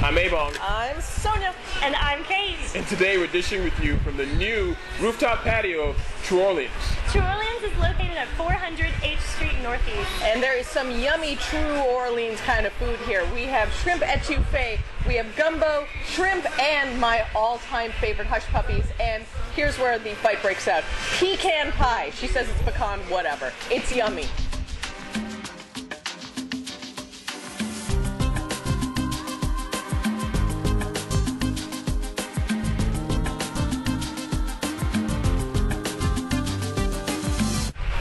I'm Ebong. I'm Sonya. And I'm Kate. And today we're dishing with you from the new rooftop patio of TruOrleans. TruOrleans is located at 400 H Street Northeast. And there is some yummy True Orleans kind of food here. We have shrimp etouffee, we have gumbo, shrimp, and my all-time favorite hush puppies. And here's where the fight breaks out. Pecan pie. She says it's pecan, whatever. It's yummy.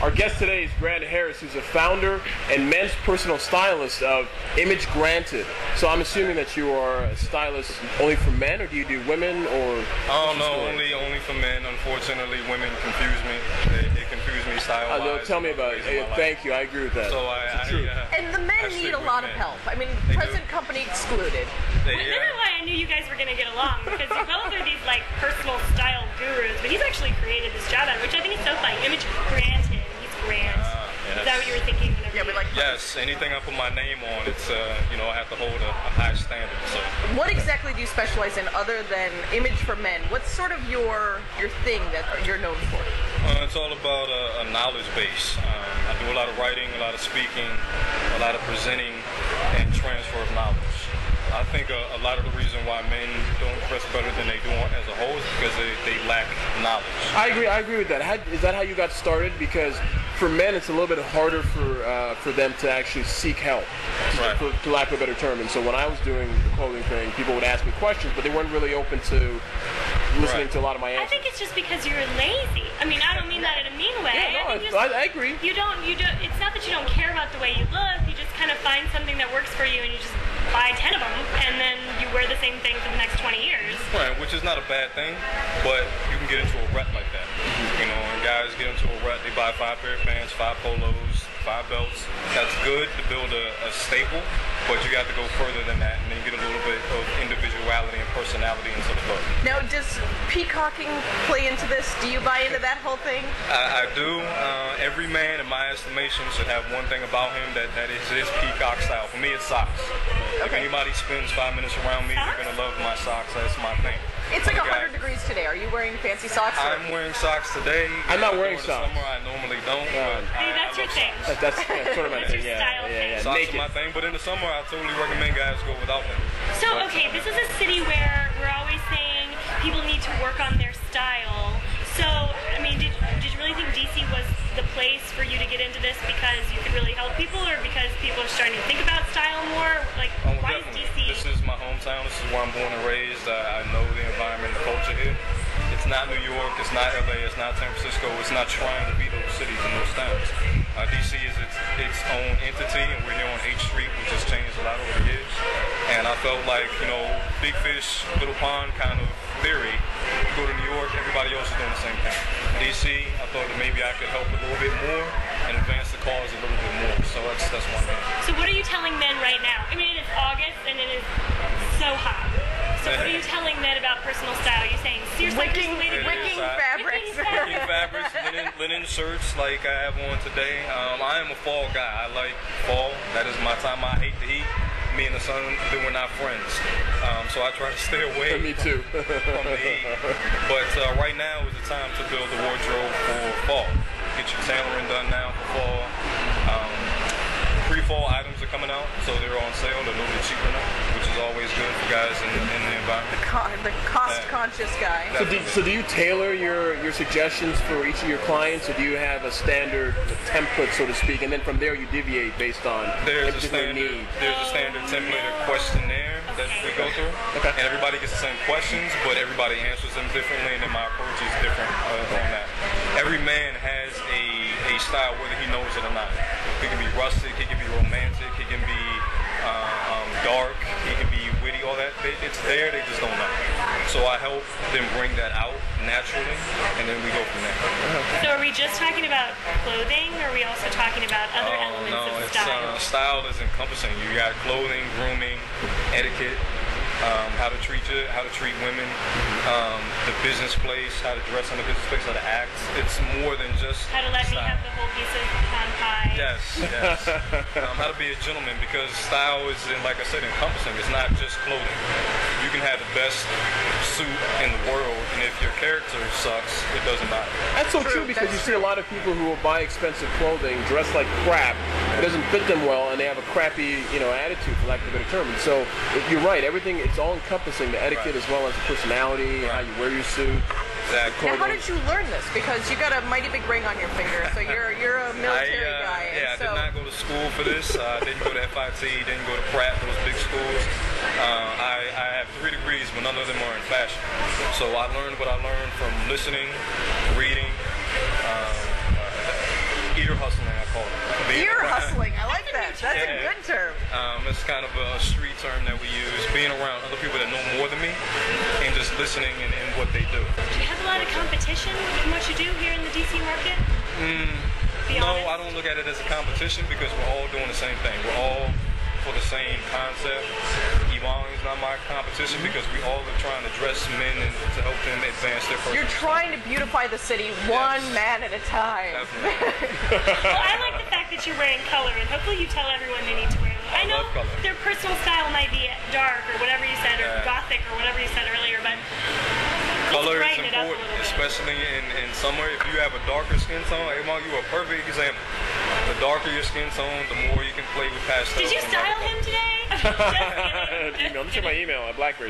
Our guest today is Grant Harris, who's a founder and men's personal stylist of Image Granted. So I'm assuming that you are a stylist only for men, or do you do women, or? Oh no, only for men. Unfortunately, women confuse me. They confuse me style-wise. Tell me about it. Thank you. I agree with that. So and the men need a lot of help. I mean, present company excluded. This is why I knew you guys were going to get along, because you both are these like personal style gurus, but he's actually created this job ad, which I think is so funny. Image Granted. He's grand. Yes. Is that what you were thinking? Yeah, we like. Yes, anything I put my name on, it's you know, I have to hold a high standard. So. What exactly do you specialize in other than image for men? What's sort of your thing that you're known for? It's all about a knowledge base. I do a lot of writing, a lot of speaking, a lot of presenting, and transfer of knowledge. I think a lot of the reason why men don't dress better than they do as a whole is because they lack knowledge. I agree with that. Is that how you got started? Because for men, it's a little bit harder for them to actually seek help, right. for lack of a better term. And so when I was doing the clothing thing, people would ask me questions, but they weren't really open to listening to a lot of my answers. I think it's just because you're lazy. I mean, I don't mean that in a mean way. Yeah, no, I agree. You don't. It's not that you don't care about the way you look. You just kind of find something that works for you, and you just buy 10 of them, and then you wear the same thing for the next 20 years. Right, which is not a bad thing, but you can get into a rut like that. You know, and guys get into a rut, they buy 5 pair of pants, 5 polos, 5 belts. That's good to build a staple, but you got to go further than that, and then get a little bit of individuality and personality into the look. Now, does peacocking play into this? Do you buy into that whole thing? I do. Every man, in my estimation, should have one thing about him that is his peacock style. For me, it's socks. If anybody spends 5 minutes around me, you're going to love my socks. That's my thing. It's like 100 degrees today. Are you wearing fancy socks? I'm wearing socks today. I'm not wearing socks. Summer, I normally don't. Hey, that's your thing. That's sort of my That's thing. your style thing. Socks Naked. are my thing, but in the summer, I totally recommend guys go without them. So, okay, this is a city where we're always saying people need to work on their style. So, I mean, did you really think DC was the place for you to get into this because you could really help people, or because people are starting to think about style more? Like, why is DC? This is my hometown. This is where I'm born and raised. I know the environment, the culture here. It's not New York. It's not LA. It's not San Francisco. It's not trying to be those cities and those towns. DC is its own entity, and we're here on H Street, which has changed a lot over the years. And I felt like, you know, big fish, little pond kind of theory. You go to New York, everybody else is doing the same thing. DC, I thought that maybe I could help a little bit more and advance the cause a little bit more. So that's one thing. So what are you telling men right now? I mean, it's August and it is so hot. So what are you telling men about personal style? Are you saying wicking fabrics. Wicking fabrics, linen shirts like I have on today. I am a fall guy. I like fall. That is my time. I hate the heat. Me and the sun, we're not friends. So I try to stay away Me too. from the heat. But right now is the time to build the wardrobe for fall. Get your tailoring done now for fall. Pre-fall items are coming out, so they're on sale. They're a little bit cheaper now, which is always good for guys in the environment. The cost-conscious guy. So do you tailor your suggestions for each of your clients, or do you have a standard template, so to speak, and then from there you deviate based on There's a particular need? There's a standard template or questionnaire that we go through, and everybody gets the same questions, but everybody answers them differently, and then my approach is different on that. Every man has a style, whether he knows it or not. He can be rustic, he can be romantic, he can be dark, he can be witty, all that. It's there, they just don't know. So I help them bring that out naturally, and then we go from there. So are we just talking about clothing, or are we also talking about other elements of style? Style is encompassing. You got clothing, grooming, etiquette, how to treat women, the business place, how to dress in the business place, how to act. It's more than just how to let me have the whole piece of pie. Yes. How to be a gentleman, because style is, like I said, encompassing. It's not just clothing. You can have the best suit in the world, and if your character sucks, it doesn't matter. That's so true, because you see a lot of people who will buy expensive clothing, dress like crap, it doesn't fit them well, and they have a crappy, attitude, for lack of a better term. And so, you're right, everything, it's all encompassing, the etiquette as well as the personality, how you wear your suit. Exactly. Now, how did you learn this? Because you got a mighty big ring on your finger, so you're a military guy. Yeah, I did not go to school for this. Didn't go to FIT, didn't go to Pratt, those big schools. I have 3 degrees, but none of them are in fashion. So I learned what I learned from listening, reading, ear hustling, I call it. Ear hustling, I like that. That's a good term. It's kind of a street term that we use, being around other people that know more than me and just listening in what they do. Do you have a lot of competition in what you do here in the DC market? No, I don't look at it as a competition, because we're all doing the same thing. We're all for the same concept. Ebong is not my competition, because we all are trying to dress men and to help them advance their personal. You're trying to beautify the city one man at a time. Well, I like the fact that you're wearing color, and hopefully you tell everyone they need to wear it. I know their personal style might be dark, or whatever you said, or gothic, or whatever you said earlier, but color is important, especially in summer. If you have a darker skin tone, Ebong, you're a perfect example. The darker your skin tone, the more you can play with pastels. Did you style him today? I'm sure my email at BlackBerry.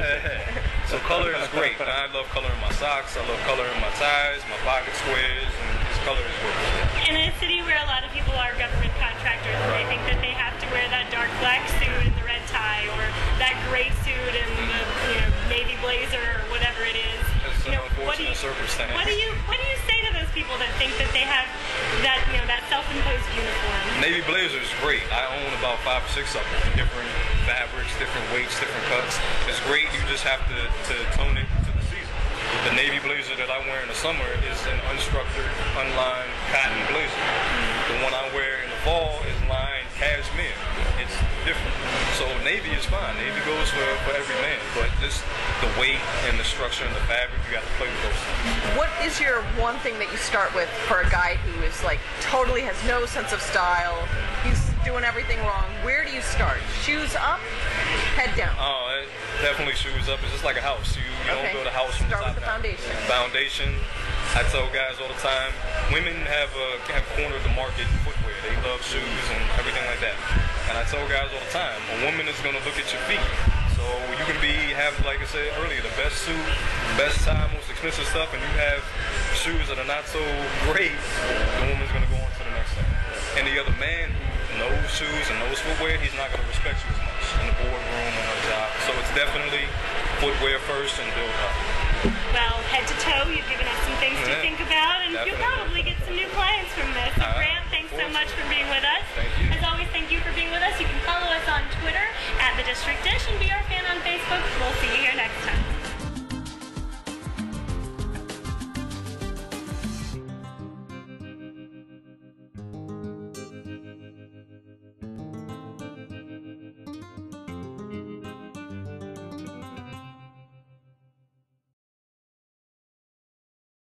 So color is great. I love color in my socks. I love color in my ties, my pocket squares, and this color is great. In a city where a lot of people are government contractors, and they think that they have to wear that dark black suit and the red tie, or that gray suit and the navy blazer, or whatever it is. It's an unfortunate circumstance. What do you say to those people that think that they have that that self-imposed uniform? Navy blazer is great. I own about 5 or 6 of them, different fabrics, different weights, different cuts. It's great. You just have to tone it to the season. The navy blazer that I wear in the summer is an unstructured, unlined cotton blazer. The one I wear in the fall is lined cashmere. It's different. So navy is fine. Navy goes for every man. But just the weight and the structure and the fabric, you got to play with those things. What is your one thing that you start with for a guy who is totally has no sense of style? He's doing everything wrong. Where do you start? Shoes up, head down? Oh, definitely shoes up. It's just like a house. You don't build a house from the top down. Start with the foundation. Foundation. I tell guys all the time, women have cornered the market in footwear. They love shoes and everything like that. And I tell guys all the time, a woman is going to look at your feet. So you can have, like I said earlier, the best suit, best tie, most expensive stuff, and you have shoes that are not so great, the woman's going to go on to the next thing. And the other man who knows shoes and knows footwear, he's not going to respect you as much in the boardroom and her job. So it's definitely footwear first and build up. Well, head to toe, you've given us some things to think about, and you'll probably get some new clients from this. So great.